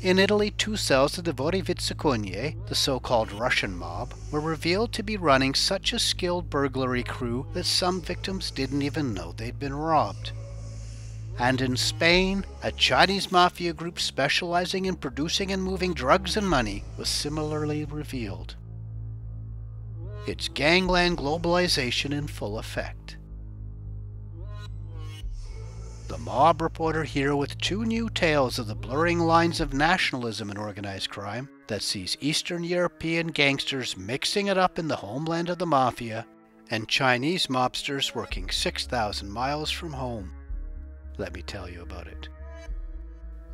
In Italy, 2 cells of the Vory, the so-called Russian mob, were revealed to be running such a skilled burglary crew that some victims didn't even know they'd been robbed. And in Spain, a Chinese mafia group specializing in producing and moving drugs and money was similarly revealed. It's gangland globalization in full effect. The Mob Reporter here with 2 new tales of the blurring lines of nationalism and organized crime that sees Eastern European gangsters mixing it up in the homeland of the mafia and Chinese mobsters working 6,000 miles from home. Let me tell you about it.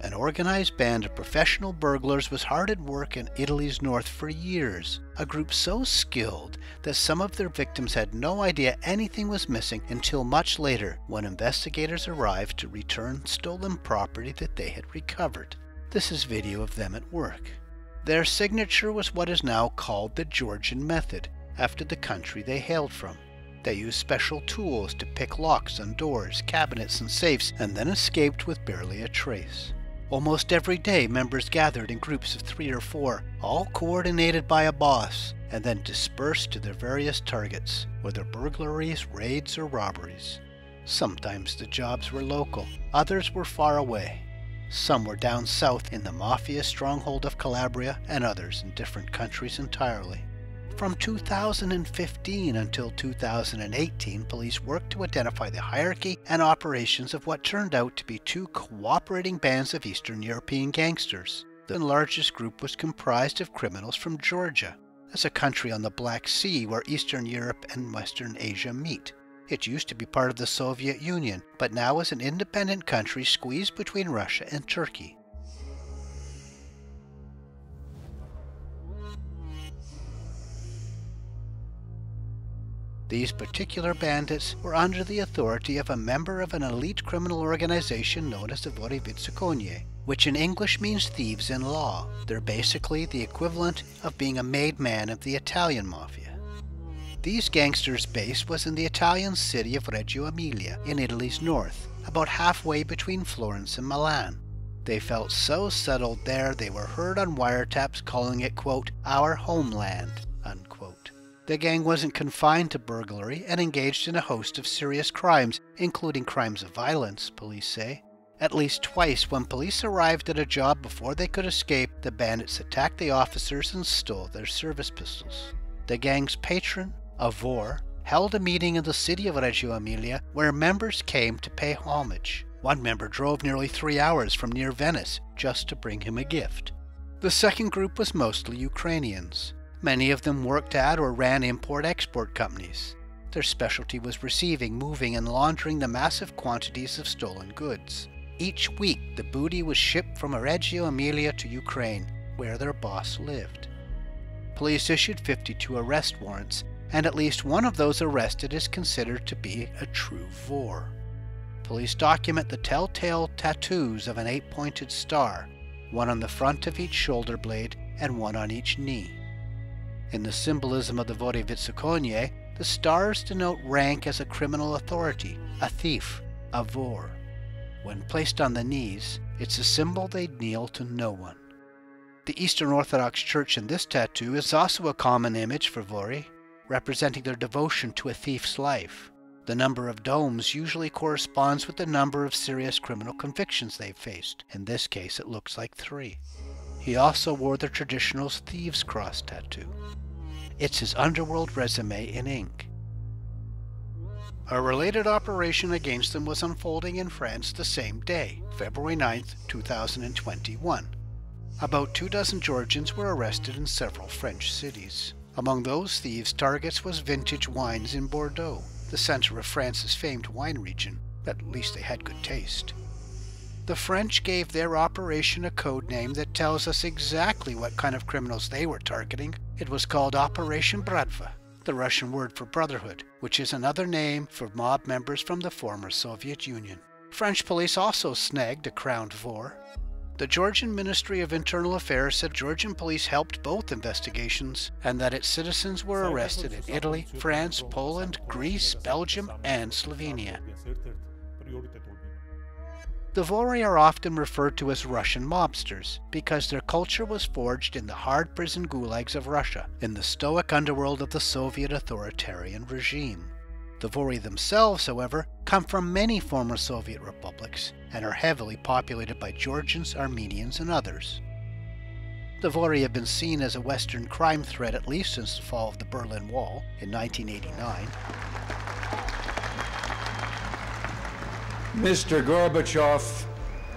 An organized band of professional burglars was hard at work in Italy's north for years, a group so skilled that some of their victims had no idea anything was missing until much later when investigators arrived to return stolen property that they had recovered. This is video of them at work. Their signature was what is now called the Georgian method, after the country they hailed from. They used special tools to pick locks on doors, cabinets, and safes, and then escaped with barely a trace. Almost every day, members gathered in groups of 3 or 4, all coordinated by a boss, and then dispersed to their various targets, whether burglaries, raids, or robberies. Sometimes the jobs were local, others were far away. Some were down south in the mafia stronghold of Calabria, and others in different countries entirely. From 2015 until 2018, police worked to identify the hierarchy and operations of what turned out to be 2 cooperating bands of Eastern European gangsters. The largest group was comprised of criminals from Georgia. That's a country on the Black Sea where Eastern Europe and Western Asia meet. It used to be part of the Soviet Union, but now is an independent country squeezed between Russia and Turkey. These particular bandits were under the authority of a member of an elite criminal organization known as the Vory, which in English means thieves in law. They're basically the equivalent of being a made man of the Italian mafia. These gangsters' base was in the Italian city of Reggio Emilia in Italy's north, about halfway between Florence and Milan. They felt so settled there they were heard on wiretaps calling it, quote, our homeland, unquote. The gang wasn't confined to burglary and engaged in a host of serious crimes, including crimes of violence, police say. At least twice, when police arrived at a job before they could escape, the bandits attacked the officers and stole their service pistols. The gang's patron, a Vory, held a meeting in the city of Reggio Emilia where members came to pay homage. One member drove nearly 3 hours from near Venice just to bring him a gift. The second group was mostly Ukrainians. Many of them worked at or ran import-export companies. Their specialty was receiving, moving, and laundering the massive quantities of stolen goods. Each week, the booty was shipped from Reggio Emilia to Ukraine, where their boss lived. Police issued 52 arrest warrants, and at least one of those arrested is considered to be a true Vory. Police document the telltale tattoos of an 8-pointed star, one on the front of each shoulder blade and one on each knee. In the symbolism of the Vory, the stars denote rank as a criminal authority, a thief, a Vory. When placed on the knees, it's a symbol they'd kneel to no one. The Eastern Orthodox Church in this tattoo is also a common image for Vory, representing their devotion to a thief's life. The number of domes usually corresponds with the number of serious criminal convictions they've faced. In this case, it looks like 3. He also wore the traditional thieves' cross tattoo. It's his underworld resume in ink. A related operation against them was unfolding in France the same day, February 9, 2021. About 24 Georgians were arrested in several French cities. Among those thieves' targets was Vintage Wines in Bordeaux, the center of France's famed wine region, but at least they had good taste. The French gave their operation a code name that tells us exactly what kind of criminals they were targeting. It was called Operation Bratva, the Russian word for brotherhood, which is another name for mob members from the former Soviet Union. French police also snagged a crowned Vory. The Georgian Ministry of Internal Affairs said Georgian police helped both investigations and that its citizens were arrested in Italy, France, Poland, Greece, Belgium, and Slovenia. The Vory are often referred to as Russian mobsters because their culture was forged in the hard prison gulags of Russia, in the stoic underworld of the Soviet authoritarian regime. The Vory themselves, however, come from many former Soviet republics and are heavily populated by Georgians, Armenians, and others. The Vory have been seen as a Western crime threat at least since the fall of the Berlin Wall in 1989. Mr. Gorbachev,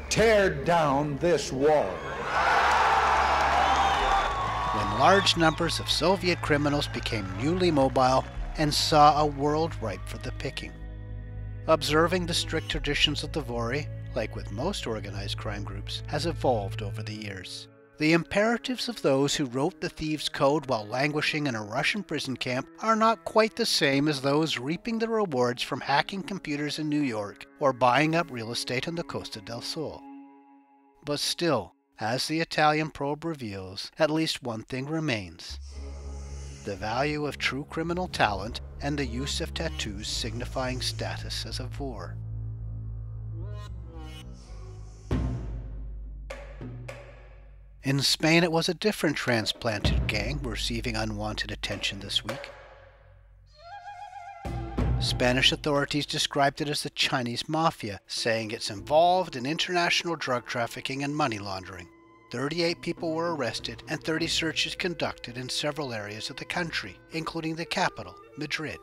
tear down this wall. When large numbers of Soviet criminals became newly mobile and saw a world ripe for the picking. Observing the strict traditions of the Vory, like with most organized crime groups, has evolved over the years. The imperatives of those who wrote the thieves' code while languishing in a Russian prison camp are not quite the same as those reaping the rewards from hacking computers in New York or buying up real estate on the Costa del Sol. But still, as the Italian probe reveals, at least one thing remains: the value of true criminal talent and the use of tattoos signifying status as a Vor. In Spain, it was a different transplanted gang receiving unwanted attention this week. Spanish authorities described it as the Chinese mafia, saying it's involved in international drug trafficking and money laundering. 38 people were arrested and 30 searches conducted in several areas of the country, including the capital, Madrid.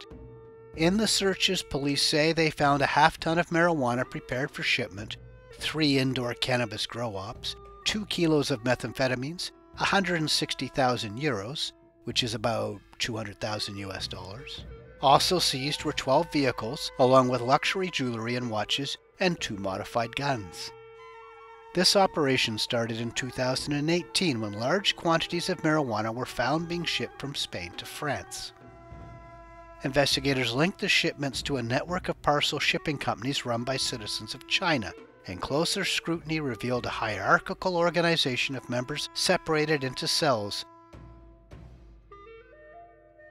In the searches, police say they found a half-ton of marijuana prepared for shipment, 3 indoor cannabis grow-ops, 2 kilos of methamphetamines, 160,000 euros, which is about 200,000 US dollars. Also seized were 12 vehicles, along with luxury jewelry and watches, and 2 modified guns. This operation started in 2018 when large quantities of marijuana were found being shipped from Spain to France. Investigators linked the shipments to a network of parcel shipping companies run by citizens of China, and closer scrutiny revealed a hierarchical organization of members separated into cells.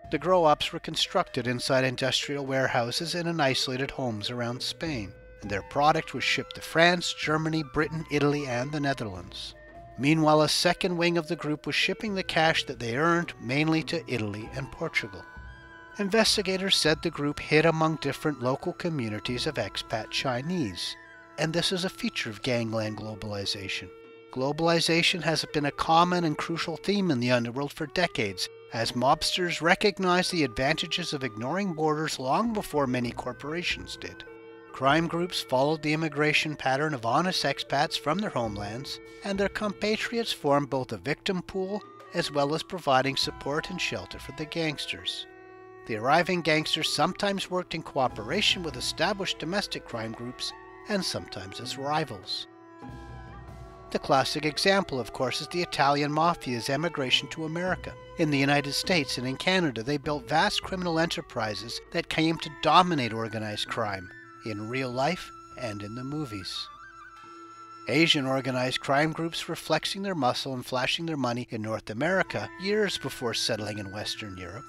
The grow-ops were constructed inside industrial warehouses and in isolated homes around Spain, and their product was shipped to France, Germany, Britain, Italy, and the Netherlands. Meanwhile, a second wing of the group was shipping the cash that they earned mainly to Italy and Portugal. Investigators said the group hid among different local communities of expat Chinese, and this is a feature of gangland globalization. Globalization has been a common and crucial theme in the underworld for decades, as mobsters recognized the advantages of ignoring borders long before many corporations did. Crime groups followed the immigration pattern of honest expats from their homelands, and their compatriots formed both a victim pool as well as providing support and shelter for the gangsters. The arriving gangsters sometimes worked in cooperation with established domestic crime groups and sometimes as rivals. The classic example, of course, is the Italian mafia's emigration to America. In the United States and in Canada, they built vast criminal enterprises that came to dominate organized crime, in real life and in the movies. Asian organized crime groups were flexing their muscle and flashing their money in North America years before settling in Western Europe.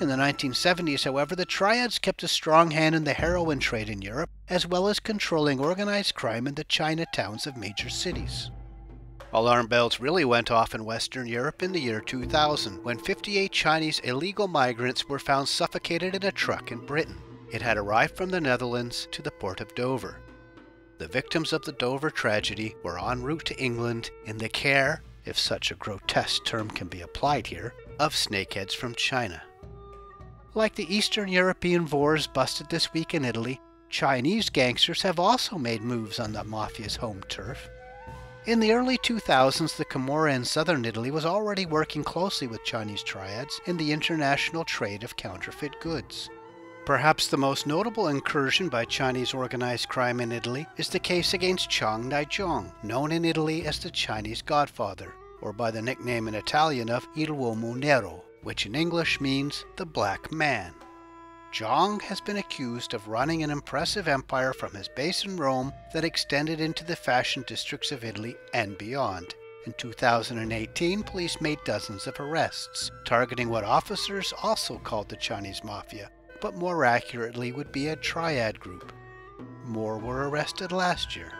In the 1970s, however, the Triads kept a strong hand in the heroin trade in Europe, as well as controlling organized crime in the Chinatowns of major cities. Alarm bells really went off in Western Europe in the year 2000, when 58 Chinese illegal migrants were found suffocated in a truck in Britain. It had arrived from the Netherlands to the port of Dover. The victims of the Dover tragedy were en route to England in the care, if such a grotesque term can be applied here, of snakeheads from China. Like the Eastern European Vors busted this week in Italy, Chinese gangsters have also made moves on the mafia's home turf. In the early 2000s, the Camorra in southern Italy was already working closely with Chinese triads in the international trade of counterfeit goods. Perhaps the most notable incursion by Chinese organized crime in Italy is the case against Chang Nai-zhong, known in Italy as the Chinese Godfather, or by the nickname in Italian of Il Uomo Nero, which in English means the Black Man. Zhong has been accused of running an impressive empire from his base in Rome that extended into the fashion districts of Italy and beyond. In 2018, police made dozens of arrests, targeting what officers also called the Chinese Mafia, but more accurately would be a triad group. More were arrested last year.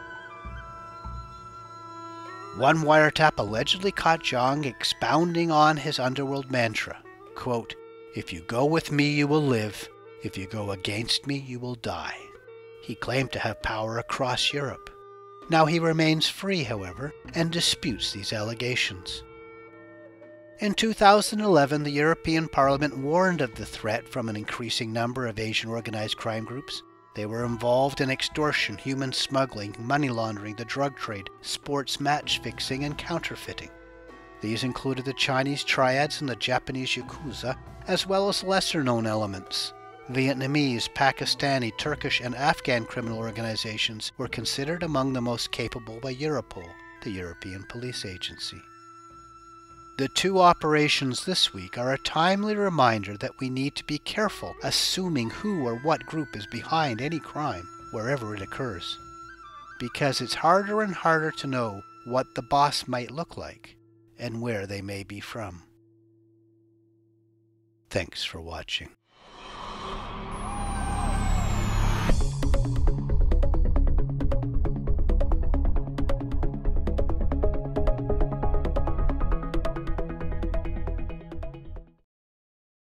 One wiretap allegedly caught Zhang expounding on his underworld mantra, quote, "If you go with me, you will live. If you go against me, you will die." He claimed to have power across Europe. Now he remains free, however, and disputes these allegations. In 2011, the European Parliament warned of the threat from an increasing number of Asian organized crime groups. They were involved in extortion, human smuggling, money laundering, the drug trade, sports match fixing, and counterfeiting. These included the Chinese Triads and the Japanese Yakuza, as well as lesser-known elements. Vietnamese, Pakistani, Turkish, and Afghan criminal organizations were considered among the most capable by Europol, the European Police Agency. The two operations this week are a timely reminder that we need to be careful assuming who or what group is behind any crime, wherever it occurs. Because it's harder and harder to know what the boss might look like and where they may be from. Thanks for watching.